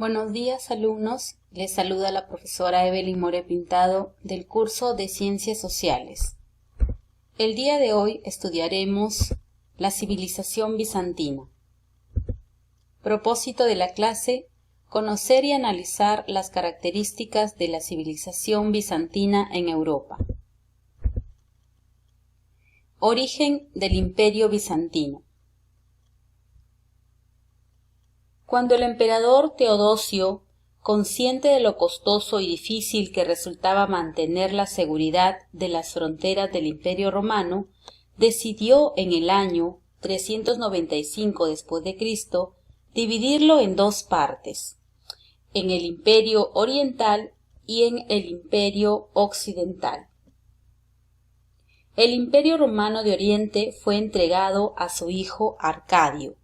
Buenos días, alumnos. Les saluda la profesora Evelyn More Pintado del curso de Ciencias Sociales. El día de hoy estudiaremos la civilización bizantina. Propósito de la clase: conocer y analizar las características de la civilización bizantina en Europa. Origen del Imperio Bizantino. Cuando el emperador Teodosio, consciente de lo costoso y difícil que resultaba mantener la seguridad de las fronteras del Imperio Romano, decidió en el año 395 después de Cristo dividirlo en dos partes, en el Imperio Oriental y en el Imperio Occidental. El Imperio Romano de Oriente fue entregado a su hijo Arcadio.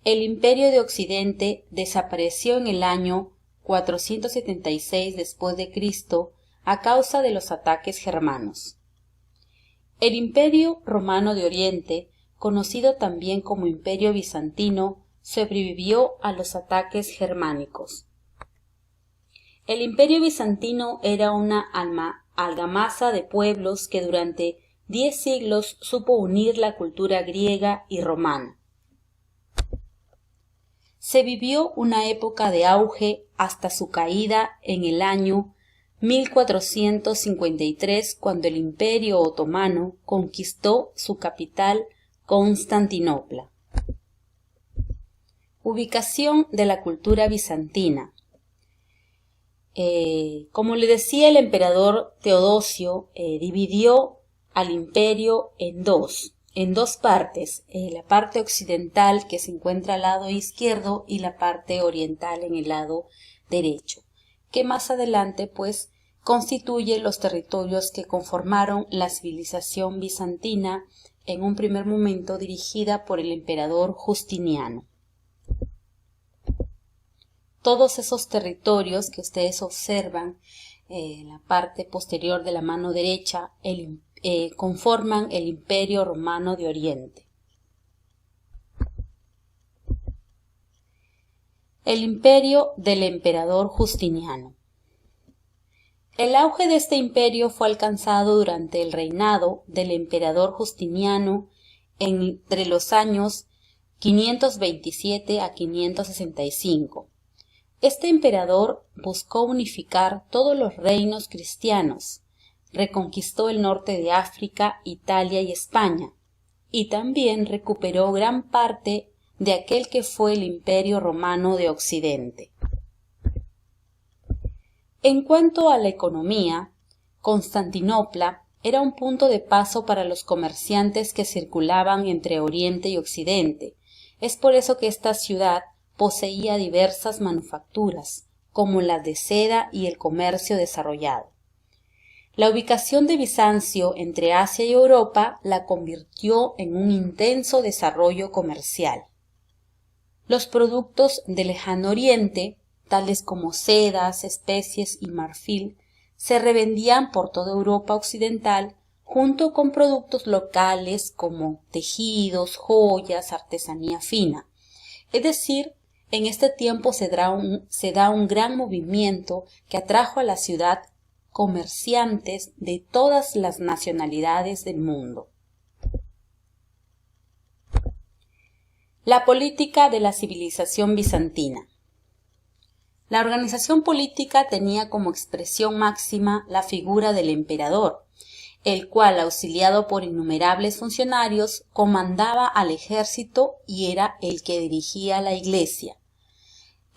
El Imperio de Occidente desapareció en el año 476 después de Cristo a causa de los ataques germanos. El Imperio Romano de Oriente, conocido también como Imperio Bizantino, sobrevivió a los ataques germánicos. El Imperio Bizantino era una amalgama de pueblos que durante 10 siglos supo unir la cultura griega y romana. Se vivió una época de auge hasta su caída en el año 1453, cuando el Imperio Otomano conquistó su capital, Constantinopla. Ubicación de la cultura bizantina. Como le decía, el emperador Teodosio dividió al imperio en dos partes, la parte occidental, que se encuentra al lado izquierdo, y la parte oriental en el lado derecho, que más adelante pues constituye los territorios que conformaron la civilización bizantina, en un primer momento dirigida por el emperador Justiniano. Todos esos territorios que ustedes observan en la parte posterior de la mano derecha conforman el Imperio Romano de Oriente. El imperio del emperador Justiniano. El auge de este imperio fue alcanzado durante el reinado del emperador Justiniano entre los años 527 a 565. Este emperador buscó unificar todos los reinos cristianos, reconquistó el norte de África, Italia y España, y también recuperó gran parte de aquel que fue el Imperio Romano de Occidente. En cuanto a la economía, Constantinopla era un punto de paso para los comerciantes que circulaban entre Oriente y Occidente. Es por eso que esta ciudad poseía diversas manufacturas, como las de seda y el comercio desarrollado. La ubicación de Bizancio entre Asia y Europa la convirtió en un intenso desarrollo comercial. Los productos del lejano oriente, tales como sedas, especies y marfil, se revendían por toda Europa occidental, junto con productos locales como tejidos, joyas, artesanía fina. Es decir, en este tiempo se da un gran movimiento que atrajo a la ciudad comerciantes de todas las nacionalidades del mundo. La política de la civilización bizantina. La organización política tenía como expresión máxima la figura del emperador, el cual, auxiliado por innumerables funcionarios, comandaba al ejército y era el que dirigía la iglesia.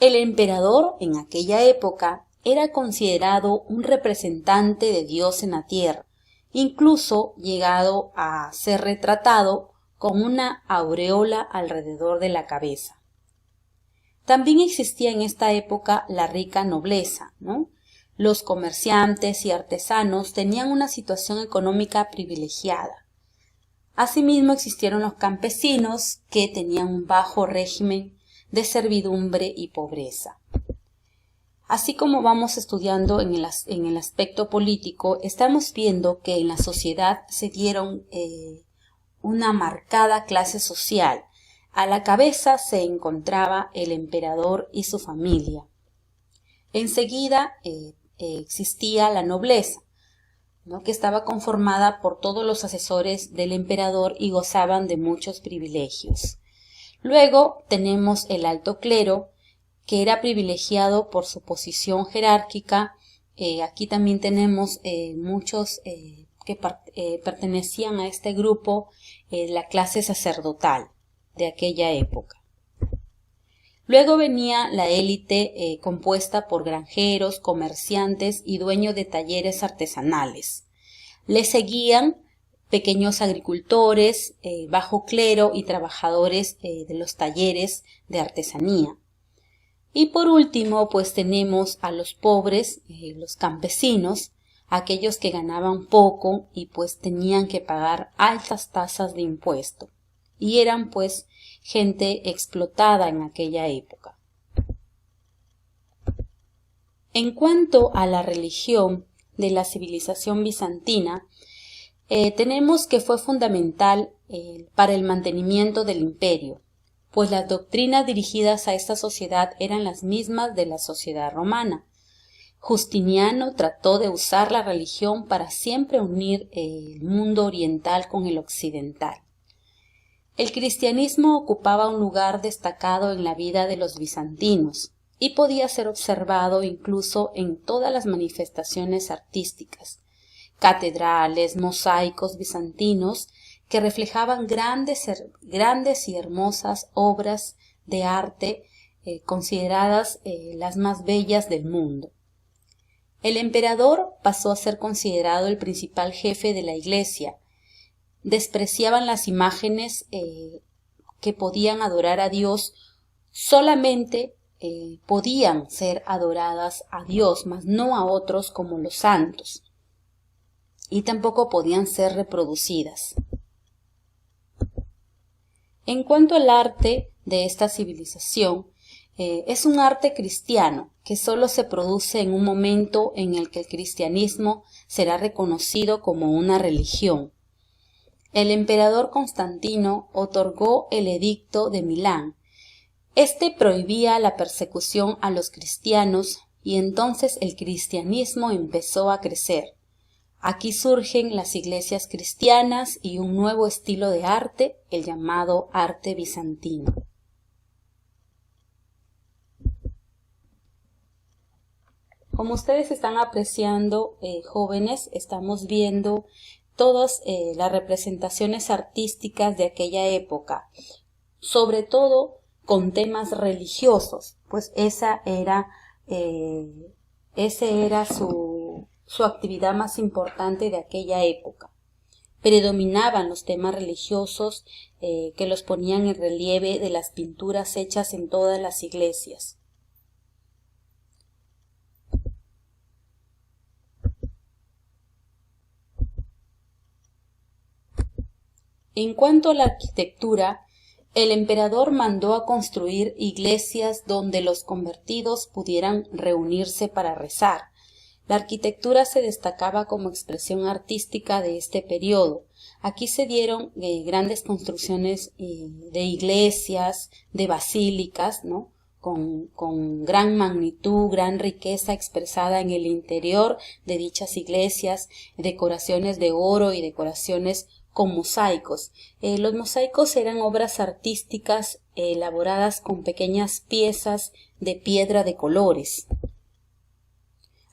El emperador, en aquella época, era considerado un representante de Dios en la tierra, incluso llegado a ser retratado con una aureola alrededor de la cabeza. También existía en esta época la rica nobleza, ¿no? Los comerciantes y artesanos tenían una situación económica privilegiada. Asimismo existieron los campesinos, que tenían un bajo régimen de servidumbre y pobreza. Así como vamos estudiando en el aspecto político, estamos viendo que en la sociedad se dieron una marcada clase social. A la cabeza se encontraba el emperador y su familia. Enseguida existía la nobleza, ¿no?, que estaba conformada por todos los asesores del emperador y gozaban de muchos privilegios. Luego tenemos el alto clero, que era privilegiado por su posición jerárquica. Aquí también tenemos muchos que pertenecían a este grupo, la clase sacerdotal de aquella época. Luego venía la élite compuesta por granjeros, comerciantes y dueños de talleres artesanales. Le seguían pequeños agricultores, bajo clero y trabajadores de los talleres de artesanía. Y por último, pues tenemos a los pobres, los campesinos, aquellos que ganaban poco y pues tenían que pagar altas tasas de impuesto. Y eran pues gente explotada en aquella época. En cuanto a la religión de la civilización bizantina, tenemos que fue fundamental para el mantenimiento del imperio, pues las doctrinas dirigidas a esta sociedad eran las mismas de la sociedad romana. Justiniano trató de usar la religión para siempre unir el mundo oriental con el occidental. El cristianismo ocupaba un lugar destacado en la vida de los bizantinos y podía ser observado incluso en todas las manifestaciones artísticas, catedrales, mosaicos bizantinos que reflejaban grandes y hermosas obras de arte consideradas las más bellas del mundo. El emperador pasó a ser considerado el principal jefe de la Iglesia. Despreciaban las imágenes que podían adorar a Dios, solamente podían ser adoradas a Dios, mas no a otros como los santos, y tampoco podían ser reproducidas. En cuanto al arte de esta civilización, es un arte cristiano que solo se produce en un momento en el que el cristianismo será reconocido como una religión. El emperador Constantino otorgó el Edicto de Milán. Este prohibía la persecución a los cristianos y entonces el cristianismo empezó a crecer. Aquí surgen las iglesias cristianas y un nuevo estilo de arte, el llamado arte bizantino. Como ustedes están apreciando, jóvenes, estamos viendo todas las representaciones artísticas de aquella época, sobre todo con temas religiosos, pues ese era su actividad más importante de aquella época. Predominaban los temas religiosos que los ponían en relieve de las pinturas hechas en todas las iglesias. En cuanto a la arquitectura, el emperador mandó a construir iglesias donde los convertidos pudieran reunirse para rezar. La arquitectura se destacaba como expresión artística de este periodo. Aquí se dieron grandes construcciones de iglesias, de basílicas, ¿no?, con gran magnitud, gran riqueza expresada en el interior de dichas iglesias, decoraciones de oro y decoraciones con mosaicos. Los mosaicos eran obras artísticas elaboradas con pequeñas piezas de piedra de colores.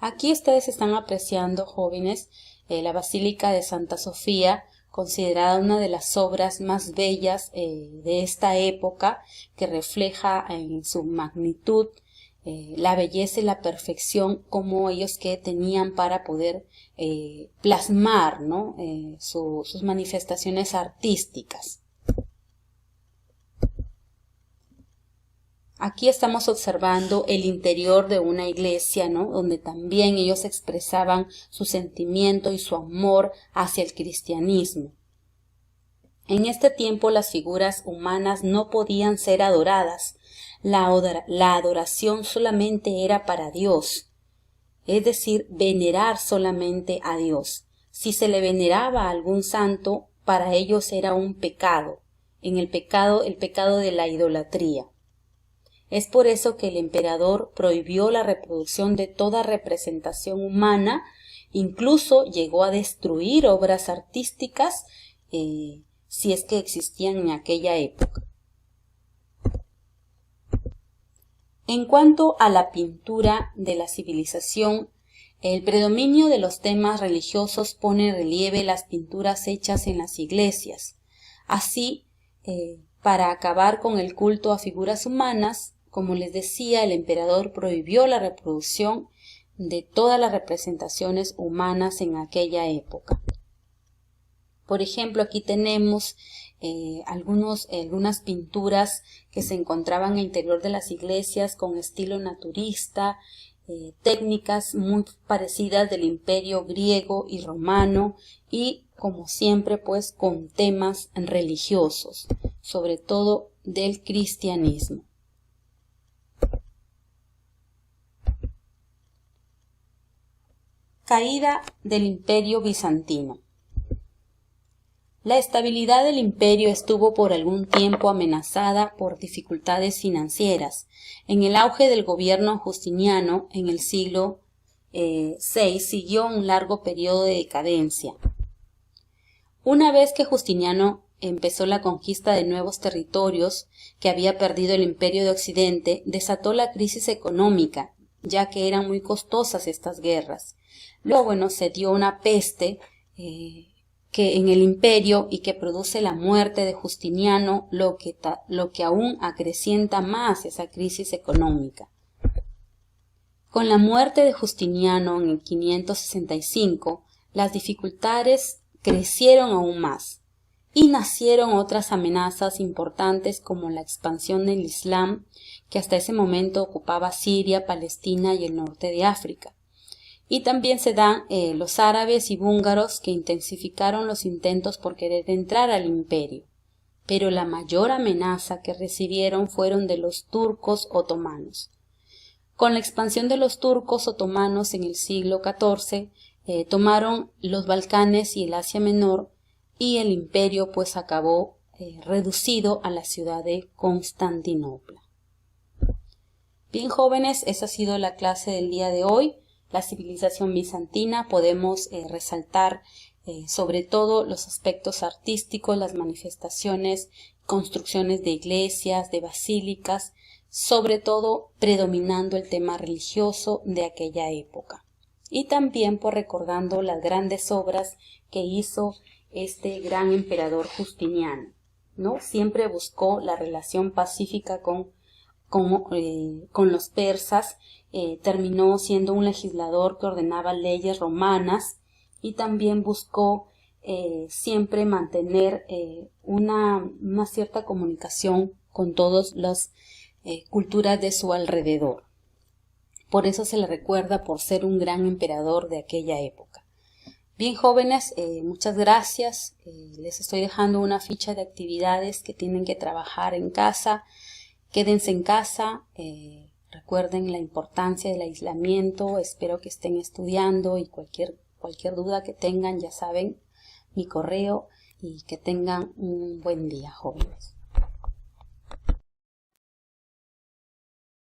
Aquí ustedes están apreciando, jóvenes, la Basílica de Santa Sofía, considerada una de las obras más bellas de esta época, que refleja en su magnitud la belleza y la perfección como ellos que tenían para poder plasmar, ¿no?, sus manifestaciones artísticas. Aquí estamos observando el interior de una iglesia, ¿no?, donde también ellos expresaban su sentimiento y su amor hacia el cristianismo. En este tiempo las figuras humanas no podían ser adoradas. La adoración solamente era para Dios, es decir, venerar solamente a Dios. Si se le veneraba a algún santo, para ellos era un pecado, el pecado de la idolatría. Es por eso que el emperador prohibió la reproducción de toda representación humana, incluso llegó a destruir obras artísticas si es que existían en aquella época. En cuanto a la pintura de la civilización, el predominio de los temas religiosos pone en relieve las pinturas hechas en las iglesias. Así, para acabar con el culto a figuras humanas, como les decía, el emperador prohibió la reproducción de todas las representaciones humanas en aquella época. Por ejemplo, aquí tenemos algunas pinturas que se encontraban en el interior de las iglesias con estilo naturista, técnicas muy parecidas del imperio griego y romano y, como siempre, pues con temas religiosos, sobre todo del cristianismo. Caída del Imperio Bizantino. La estabilidad del imperio estuvo por algún tiempo amenazada por dificultades financieras. En el auge del gobierno justiniano, en el siglo VI, siguió un largo periodo de decadencia. Una vez que Justiniano empezó la conquista de nuevos territorios que había perdido el imperio de Occidente, desató la crisis económica, ya que eran muy costosas estas guerras. Luego, se dio una peste que en el imperio y que produce la muerte de Justiniano, lo que aún acrecienta más esa crisis económica. Con la muerte de Justiniano en el 565, las dificultades crecieron aún más y nacieron otras amenazas importantes como la expansión del Islam, que hasta ese momento ocupaba Siria, Palestina y el norte de África. Y también se dan los árabes y búlgaros, que intensificaron los intentos por querer entrar al imperio. Pero la mayor amenaza que recibieron fueron de los turcos otomanos. Con la expansión de los turcos otomanos en el siglo XIV, tomaron los Balcanes y el Asia Menor, y el imperio pues acabó reducido a la ciudad de Constantinopla. Bien, jóvenes, esa ha sido la clase del día de hoy. La civilización bizantina, podemos resaltar sobre todo los aspectos artísticos, las manifestaciones, construcciones de iglesias, de basílicas, sobre todo predominando el tema religioso de aquella época. Y también recordando las grandes obras que hizo este gran emperador Justiniano, ¿no? Siempre buscó la relación pacífica con los persas. Terminó siendo un legislador que ordenaba leyes romanas y también buscó siempre mantener una cierta comunicación con todas las culturas de su alrededor. Por eso se le recuerda por ser un gran emperador de aquella época. Bien, jóvenes, muchas gracias. Les estoy dejando una ficha de actividades que tienen que trabajar en casa. Quédense en casa. Recuerden la importancia del aislamiento. Espero que estén estudiando y cualquier duda que tengan, ya saben, mi correo, y que tengan un buen día, jóvenes.